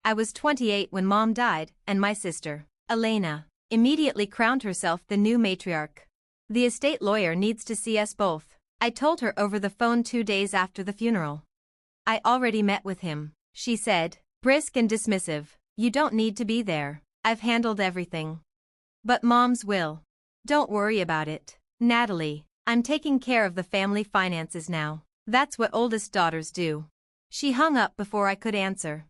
I was 28 when Mom died, and my sister, Elena, immediately crowned herself the new matriarch. The estate lawyer needs to see us both, I told her over the phone 2 days after the funeral. I already met with him, she said, brisk and dismissive. You don't need to be there. I've handled everything. But Mom's will. Don't worry about it, Natalie. I'm taking care of the family finances now. That's what oldest daughters do. She hung up before I could answer.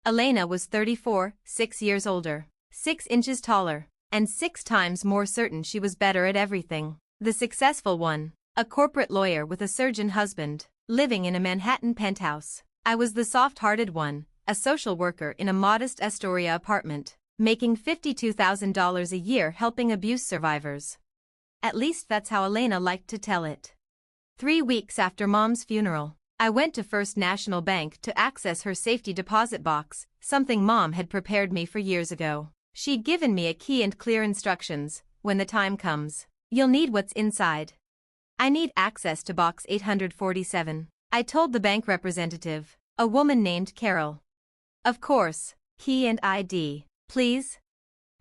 Elena was 34, 6 years older, 6 inches taller, and 6 times more certain she was better at everything. The successful one, a corporate lawyer with a surgeon husband, living in a Manhattan penthouse. I was the soft-hearted one, a social worker in a modest Astoria apartment, making $52,000 a year helping abuse survivors. At least that's how Elena liked to tell it. 3 weeks after Mom's funeral, I went to First National Bank to access her safety deposit box, something Mom had prepared me for years ago. She'd given me a key and clear instructions: when the time comes, you'll need what's inside. I need access to box 847, I told the bank representative, a woman named Carol. Of course, key and ID, please.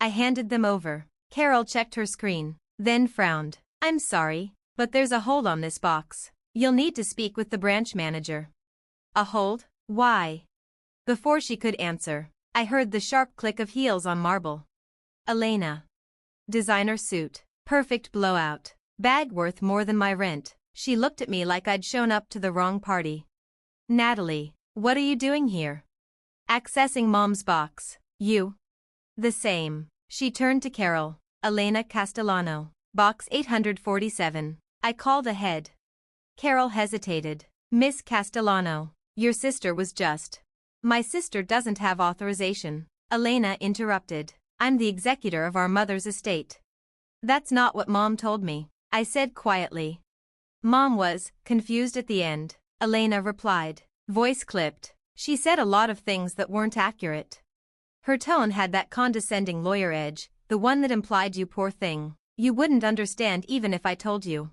I handed them over. Carol checked her screen, then frowned. I'm sorry, but there's a hold on this box. You'll need to speak with the branch manager. A hold? Why? Before she could answer, I heard the sharp click of heels on marble. Elena. Designer suit, perfect blowout, bag worth more than my rent. She looked at me like I'd shown up to the wrong party. Natalie, what are you doing here? Accessing Mom's box. You? The same. She turned to Carol. Elena Castellano. Box 847. I called ahead. Carol hesitated. Miss Castellano, your sister was just. My sister doesn't have authorization. Elena interrupted. I'm the executor of our mother's estate. That's not what Mom told me, I said quietly. Mom was confused at the end, Elena replied, voice clipped. She said a lot of things that weren't accurate. Her tone had that condescending lawyer edge, the one that implied you poor thing. You wouldn't understand even if I told you.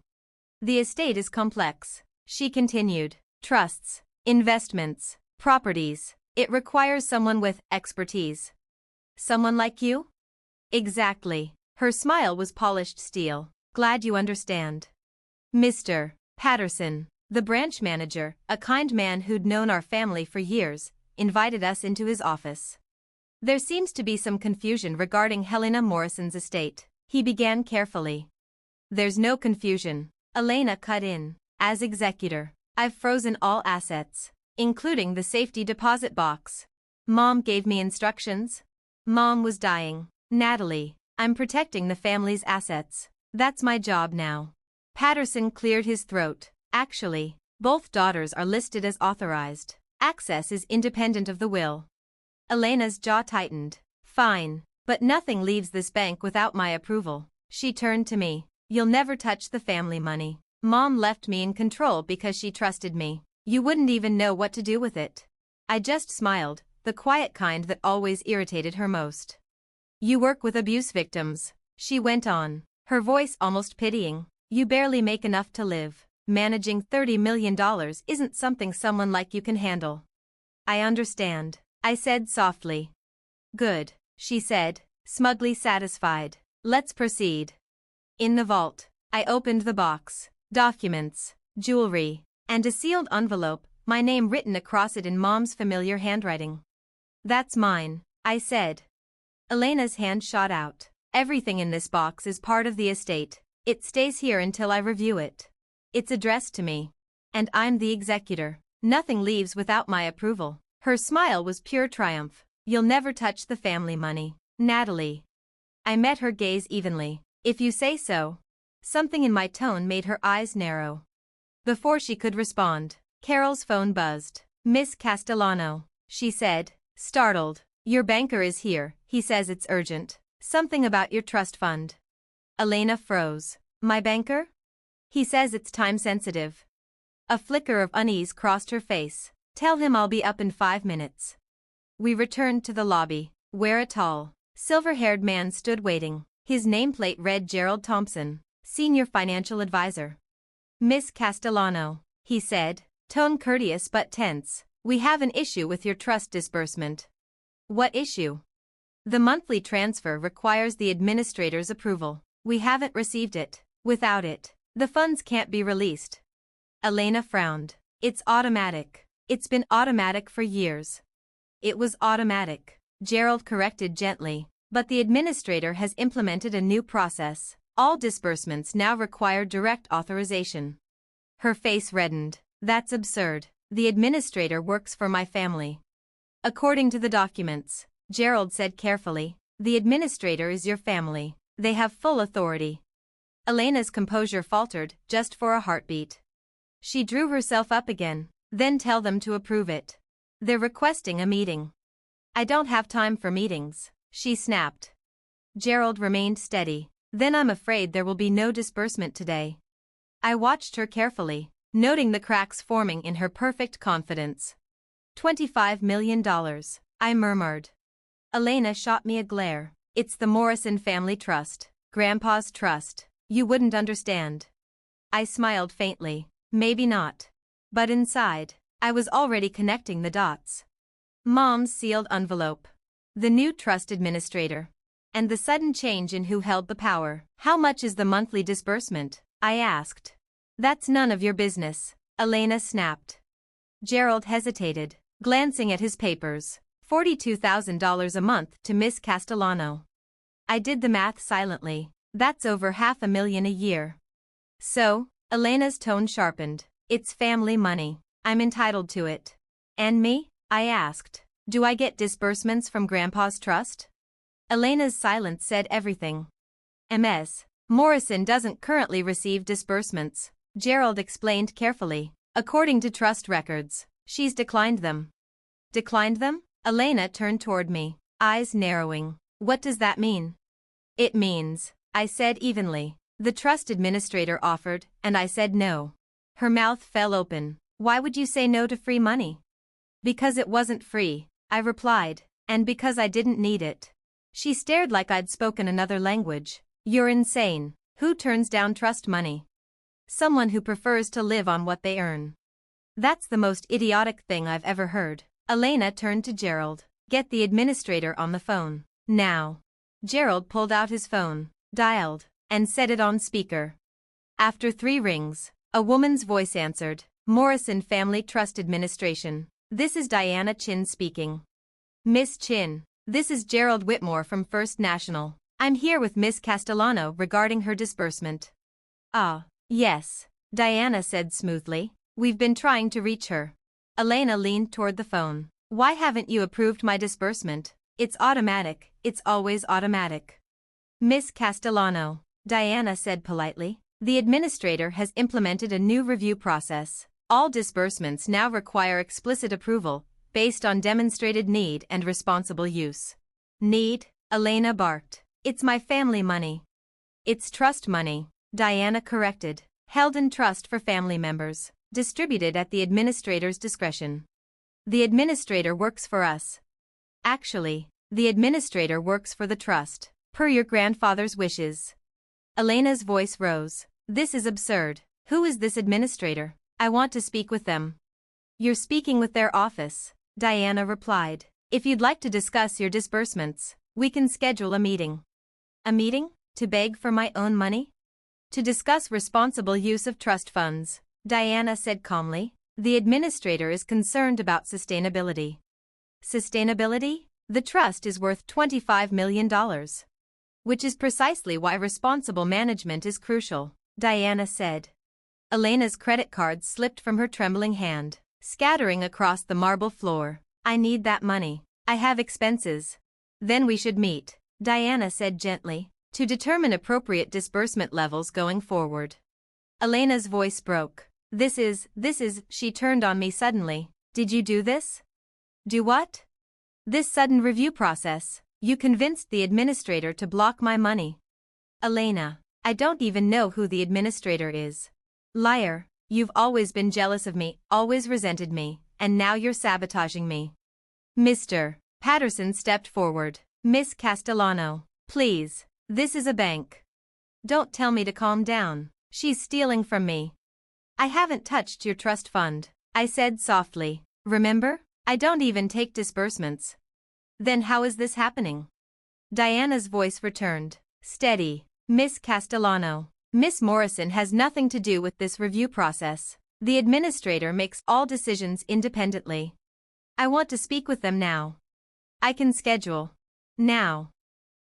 The estate is complex, she continued. Trusts, investments, properties. It requires someone with expertise. Someone like you? Exactly. Her smile was polished steel. Glad you understand. Mr. Patterson, the branch manager, a kind man who'd known our family for years, invited us into his office. There seems to be some confusion regarding Helena Morrison's estate, he began carefully. There's no confusion, Elena cut in. As executor, I've frozen all assets, including the safety deposit box. Mom gave me instructions. Mom was dying. Natalie, I'm protecting the family's assets. That's my job now. Patterson cleared his throat. Actually, both daughters are listed as authorized. Access is independent of the will. Elena's jaw tightened. Fine, but nothing leaves this bank without my approval. She turned to me. You'll never touch the family money. Mom left me in control because she trusted me. You wouldn't even know what to do with it. I just smiled, the quiet kind that always irritated her most. You work with abuse victims, she went on, her voice almost pitying. You barely make enough to live. Managing $30 million isn't something someone like you can handle. I understand, I said softly. Good, she said, smugly satisfied. Let's proceed. In the vault, I opened the box. Documents, jewelry, and a sealed envelope, my name written across it in Mom's familiar handwriting. That's mine, I said. Elena's hand shot out. Everything in this box is part of the estate. It stays here until I review it. It's addressed to me. And I'm the executor. Nothing leaves without my approval. Her smile was pure triumph. You'll never touch the family money, Natalie. I met her gaze evenly. If you say so. Something in my tone made her eyes narrow. Before she could respond, Carol's phone buzzed. Miss Castellano, she said, startled. Your banker is here, he says it's urgent. Something about your trust fund. Elena froze. My banker? He says it's time sensitive. A flicker of unease crossed her face. Tell him I'll be up in 5 minutes. We returned to the lobby, where a tall, silver-haired man stood waiting. His nameplate read Gerald Thompson, Senior Financial Advisor. Miss Castellano, he said, tone courteous but tense, we have an issue with your trust disbursement. What issue? The monthly transfer requires the administrator's approval. We haven't received it. Without it, the funds can't be released. Elena frowned. It's automatic. It's been automatic for years. It was automatic, Gerald corrected gently, but the administrator has implemented a new process. All disbursements now require direct authorization. Her face reddened. That's absurd. The administrator works for my family. According to the documents, Gerald said carefully, the administrator is your family. They have full authority. Elena's composure faltered just for a heartbeat. She drew herself up again. Then tell them to approve it. They're requesting a meeting. I don't have time for meetings, she snapped. Gerald remained steady. Then I'm afraid there will be no disbursement today. I watched her carefully, noting the cracks forming in her perfect confidence. $25 million, I murmured. Elena shot me a glare. It's the Morrison family trust, Grandpa's trust. You wouldn't understand. I smiled faintly. Maybe not. But inside, I was already connecting the dots. Mom's sealed envelope. The new trust administrator. And the sudden change in who held the power. How much is the monthly disbursement? I asked. That's none of your business, Elena snapped. Gerald hesitated, glancing at his papers. $42,000 a month to Miss Castellano. I did the math silently. That's over $500,000 a year. So, Elena's tone sharpened. It's family money. I'm entitled to it. And me? I asked. Do I get disbursements from Grandpa's trust? Elena's silence said everything. Ms. Morrison doesn't currently receive disbursements, Gerald explained carefully. According to trust records, she's declined them. Declined them? Elena turned toward me, eyes narrowing. What does that mean? It means, I said evenly, the trust administrator offered, and I said no. Her mouth fell open. Why would you say no to free money? Because it wasn't free, I replied, and because I didn't need it. She stared like I'd spoken another language. You're insane. Who turns down trust money? Someone who prefers to live on what they earn. That's the most idiotic thing I've ever heard. Elena turned to Gerald. Get the administrator on the phone. Now. Gerald pulled out his phone, dialed, and set it on speaker. After 3 rings, a woman's voice answered. Morrison Family Trust Administration. This is Diana Chin speaking. Miss Chin, this is Gerald Whitmore from First National. I'm here with Miss Castellano regarding her disbursement. Ah, yes, Diana said smoothly. We've been trying to reach her. Elena leaned toward the phone. Why haven't you approved my disbursement? It's automatic, it's always automatic. Miss Castellano, Diana said politely, the administrator has implemented a new review process. All disbursements now require explicit approval, based on demonstrated need and responsible use. Need? Elena barked. It's my family money. It's trust money, Diana corrected. Held in trust for family members, distributed at the administrator's discretion. The administrator works for us. Actually, the administrator works for the trust, per your grandfather's wishes. Elena's voice rose. This is absurd. Who is this administrator? I want to speak with them. You're speaking with their office, Diana replied. If you'd like to discuss your disbursements, we can schedule a meeting. A meeting? To beg for my own money? To discuss responsible use of trust funds, Diana said calmly. The administrator is concerned about sustainability. Sustainability? The trust is worth $25 million. Which is precisely why responsible management is crucial, Diana said. Elena's credit card slipped from her trembling hand, scattering across the marble floor. I need that money. I have expenses. Then we should meet, Diana said gently, to determine appropriate disbursement levels going forward. Elena's voice broke. This is, she turned on me suddenly. Did you do this? Do what? This sudden review process. You convinced the administrator to block my money. Elena, I don't even know who the administrator is. Liar, you've always been jealous of me, always resented me, and now you're sabotaging me. Mr. Patterson stepped forward. Miss Castellano, please, this is a bank. Don't tell me to calm down. She's stealing from me. I haven't touched your trust fund, I said softly. Remember? I don't even take disbursements. Then how is this happening? Diana's voice returned, steady. Miss Castellano. Miss Morrison has nothing to do with this review process. The administrator makes all decisions independently. I want to speak with them now. I can schedule. Now.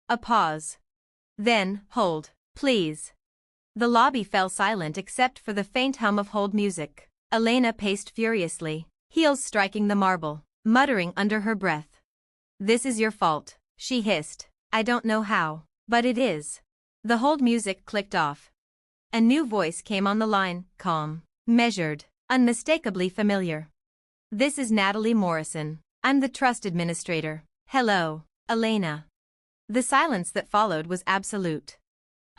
A pause. Then, hold, please. The lobby fell silent except for the faint hum of hold music. Elena paced furiously, heels striking the marble, muttering under her breath. This is your fault, she hissed. I don't know how, but it is. The hold music clicked off. A new voice came on the line, calm, measured, unmistakably familiar. This is Natalie Morrison. I'm the trust administrator. Hello, Elena. The silence that followed was absolute.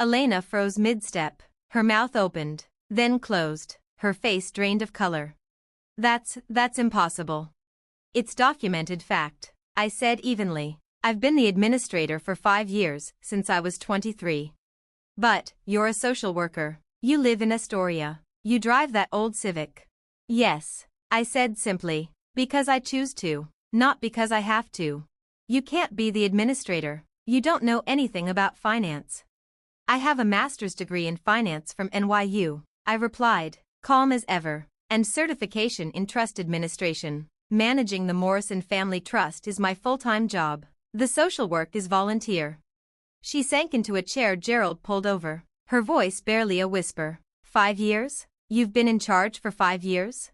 Elena froze mid-step, her mouth opened, then closed, her face drained of color. That's impossible. It's documented fact, I said evenly. I've been the administrator for 5 years, since I was 23. But, you're a social worker. You live in Astoria. You drive that old Civic. Yes, I said simply, because I choose to, not because I have to. You can't be the administrator. You don't know anything about finance. I have a master's degree in finance from NYU, I replied, calm as ever, and certification in trust administration. Managing the Morrison Family Trust is my full-time job. The social work is volunteer. She sank into a chair. Gerald pulled over, her voice barely a whisper. 5 years? You've been in charge for 5 years?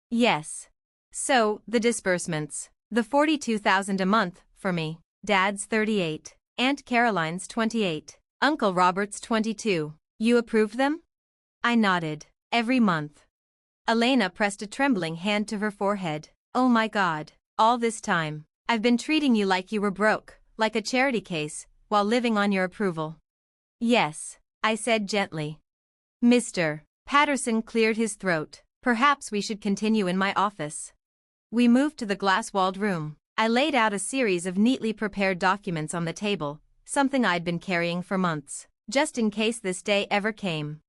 Yes. So, the disbursements. The $42,000 a month, for me. Dad's 38, Aunt Caroline's 28, Uncle Robert's 22. You approved them? I nodded. Every month. Elena pressed a trembling hand to her forehead. Oh my God, all this time, I've been treating you like you were broke, like a charity case, while living on your approval. Yes, I said gently. Mr. Patterson cleared his throat. Perhaps we should continue in my office. We moved to the glass-walled room. I laid out a series of neatly prepared documents on the table, something I'd been carrying for months, just in case this day ever came.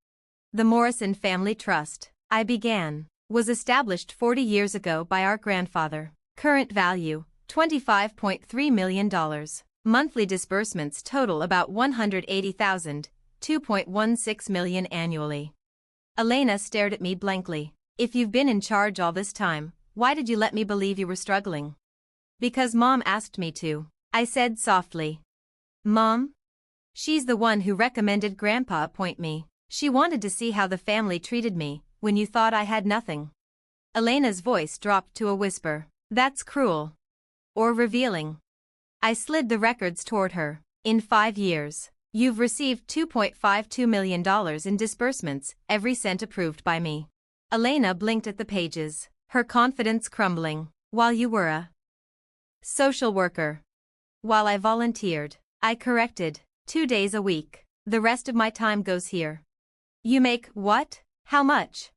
The Morrison Family Trust, I began, was established 40 years ago by our grandfather. Current value, $25.3 million. Monthly disbursements total about $180,000, $2.16 million annually. Elena stared at me blankly. If you've been in charge all this time, why did you let me believe you were struggling? Because Mom asked me to, I said softly. Mom? She's the one who recommended Grandpa appoint me. She wanted to see how the family treated me, when you thought I had nothing. Elena's voice dropped to a whisper. That's cruel. Or revealing. I slid the records toward her. In 5 years, you've received $2.52 million in disbursements, every cent approved by me. Elena blinked at the pages, her confidence crumbling. While you were a social worker. While I volunteered, I corrected, 2 days a week. The rest of my time goes here. You make what? How much?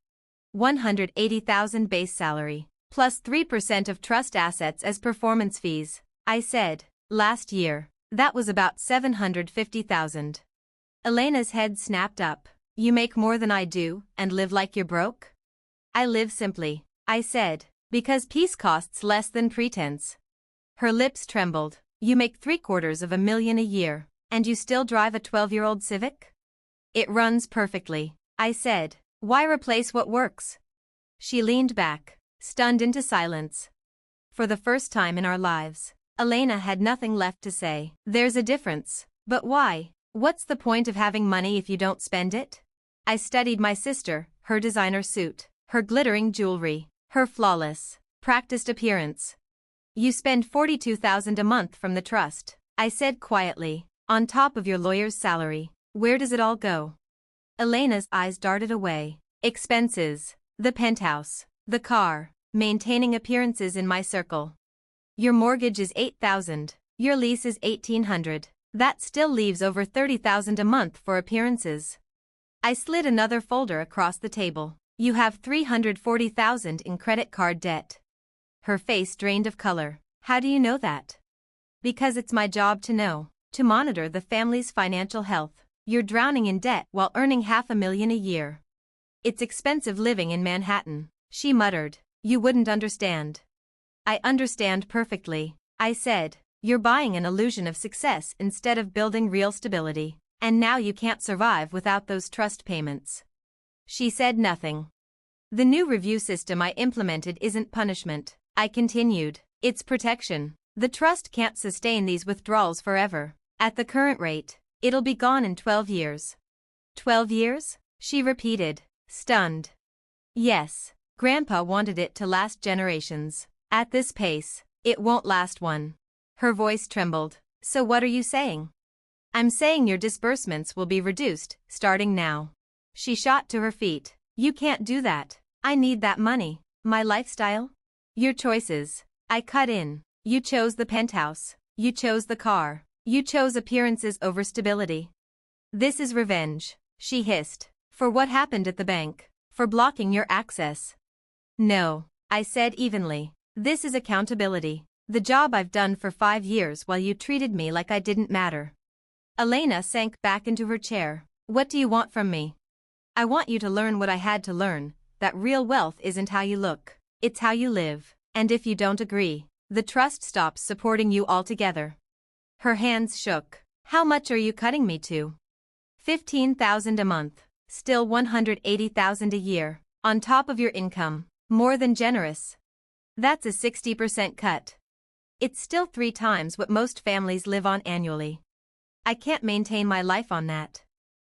$180,000 base salary, plus 3% of trust assets as performance fees, I said. Last year, that was about $750,000. Elena's head snapped up. You make more than I do, and live like you're broke? I live simply, I said, because peace costs less than pretense. Her lips trembled. You make $750,000 a year, and you still drive a 12-year-old Civic? It runs perfectly, I said. Why replace what works? She leaned back, stunned into silence. For the first time in our lives, Elena had nothing left to say. There's a difference, but why? What's the point of having money if you don't spend it? I studied my sister, her designer suit, her glittering jewelry, her flawless, practiced appearance. You spend $42,000 a month from the trust, I said quietly, on top of your lawyer's salary. Where does it all go? Elena's eyes darted away. Expenses, the penthouse, the car, maintaining appearances in my circle. Your mortgage is $8,000, your lease is $1,800. That still leaves over $30,000 a month for appearances. I slid another folder across the table. You have $340,000 in credit card debt. Her face drained of color. How do you know that? Because it's my job to know, to monitor the family's financial health. You're drowning in debt while earning $500,000 a year. It's expensive living in Manhattan, she muttered. You wouldn't understand. I understand perfectly, I said. You're buying an illusion of success instead of building real stability. And now you can't survive without those trust payments. She said nothing. The new review system I implemented isn't punishment, I continued. It's protection. The trust can't sustain these withdrawals forever. At the current rate, it'll be gone in 12 years. 12 years? She repeated, stunned. Yes, Grandpa wanted it to last generations. At this pace, it won't last one. Her voice trembled. So what are you saying? I'm saying your disbursements will be reduced, starting now. She shot to her feet. You can't do that. I need that money. My lifestyle? Your choices. I cut in. You chose the penthouse. You chose the car. You chose appearances over stability. This is revenge, she hissed. For what happened at the bank? For blocking your access. No, I said evenly. This is accountability. The job I've done for 5 years while you treated me like I didn't matter. Elena sank back into her chair. What do you want from me? I want you to learn what I had to learn, that real wealth isn't how you look, it's how you live, and if you don't agree, the trust stops supporting you altogether. Her hands shook. How much are you cutting me to? $15,000 a month, still $180,000 a year, on top of your income, more than generous. That's a 60% cut. It's still 3 times what most families live on annually. I can't maintain my life on that.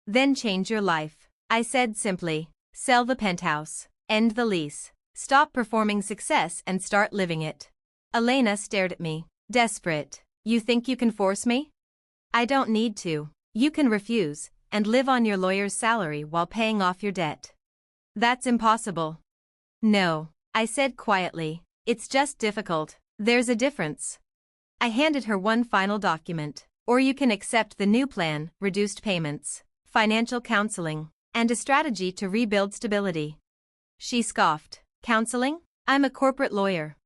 Then change your life, I said simply. Sell the penthouse, end the lease, stop performing success and start living it. Elena stared at me, desperate. You think you can force me? I don't need to. You can refuse, and live on your lawyer's salary while paying off your debt. That's impossible. No, I said quietly. It's just difficult. There's a difference. I handed her one final document. Or you can accept the new plan, reduced payments, financial counseling, and a strategy to rebuild stability. She scoffed. Counseling? I'm a corporate lawyer.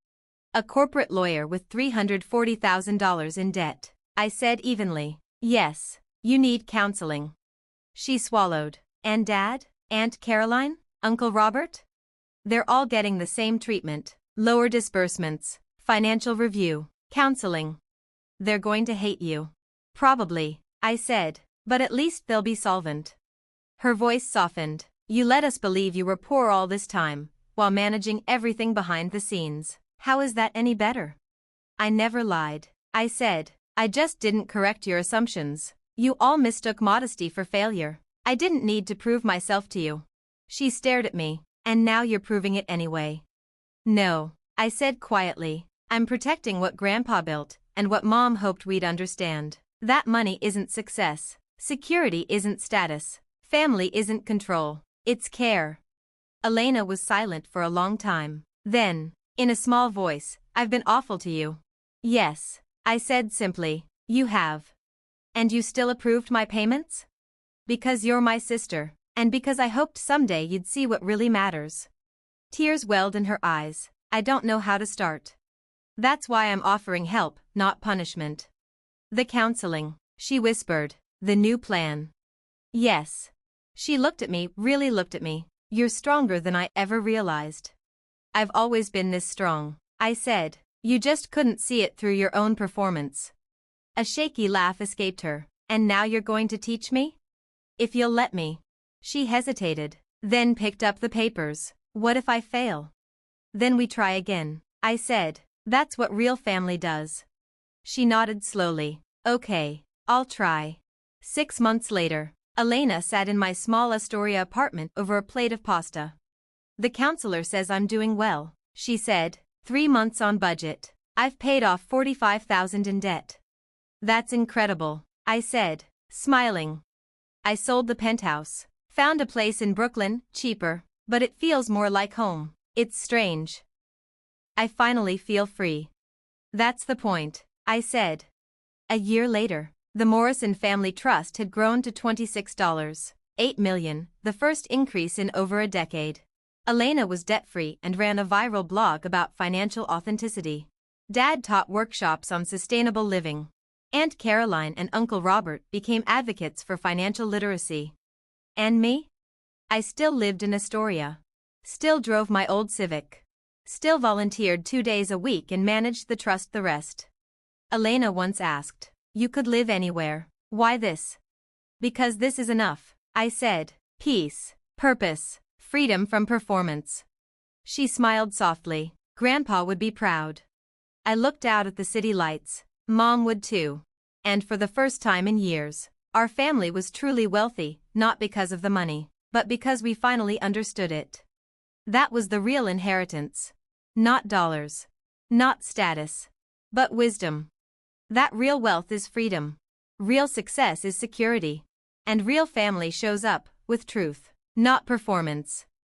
A corporate lawyer with $340,000 in debt, I said evenly. Yes, you need counseling. She swallowed. And Dad? Aunt Caroline? Uncle Robert? They're all getting the same treatment. Lower disbursements, financial review, counseling. They're going to hate you. Probably, I said, but at least they'll be solvent. Her voice softened. You let us believe you were poor all this time, while managing everything behind the scenes. How is that any better? I never lied, I said. I just didn't correct your assumptions. You all mistook modesty for failure. I didn't need to prove myself to you. She stared at me. And now you're proving it anyway. No, I said quietly. I'm protecting what Grandpa built, and what Mom hoped we'd understand. That money isn't success. Security isn't status. Family isn't control. It's care. Elena was silent for a long time. Then, in a small voice, I've been awful to you. Yes, I said simply. You have. And you still approved my payments? Because you're my sister, and because I hoped someday you'd see what really matters. Tears welled in her eyes. I don't know how to start. That's why I'm offering help, not punishment. The counseling, she whispered. The new plan. Yes. She looked at me, really looked at me. You're stronger than I ever realized. I've always been this strong, I said. You just couldn't see it through your own performance. A shaky laugh escaped her. And now you're going to teach me? If you'll let me. She hesitated, then picked up the papers. What if I fail? Then we try again, I said. That's what real family does. She nodded slowly. Okay, I'll try. 6 months later, Elena sat in my small Astoria apartment over a plate of pasta. The counselor says I'm doing well, she said. 3 months on budget. I've paid off $45,000 in debt. That's incredible, I said, smiling. I sold the penthouse. Found a place in Brooklyn, cheaper, but it feels more like home. It's strange. I finally feel free. That's the point, I said. A year later, the Morrison Family Trust had grown to $26.8 million, the first increase in over a decade. Elena was debt-free and ran a viral blog about financial authenticity. Dad taught workshops on sustainable living. Aunt Caroline and Uncle Robert became advocates for financial literacy. And me? I still lived in Astoria. Still drove my old Civic. Still volunteered 2 days a week and managed the trust the rest. Elena once asked. You could live anywhere. Why this? Because this is enough, I said. Peace, purpose, freedom from performance. She smiled softly. Grandpa would be proud. I looked out at the city lights. Mom would too. And for the first time in years, our family was truly wealthy, not because of the money, but because we finally understood it. That was the real inheritance. Not dollars. Not status. But wisdom. That real wealth is freedom. Real success is security. And real family shows up with truth, not performance.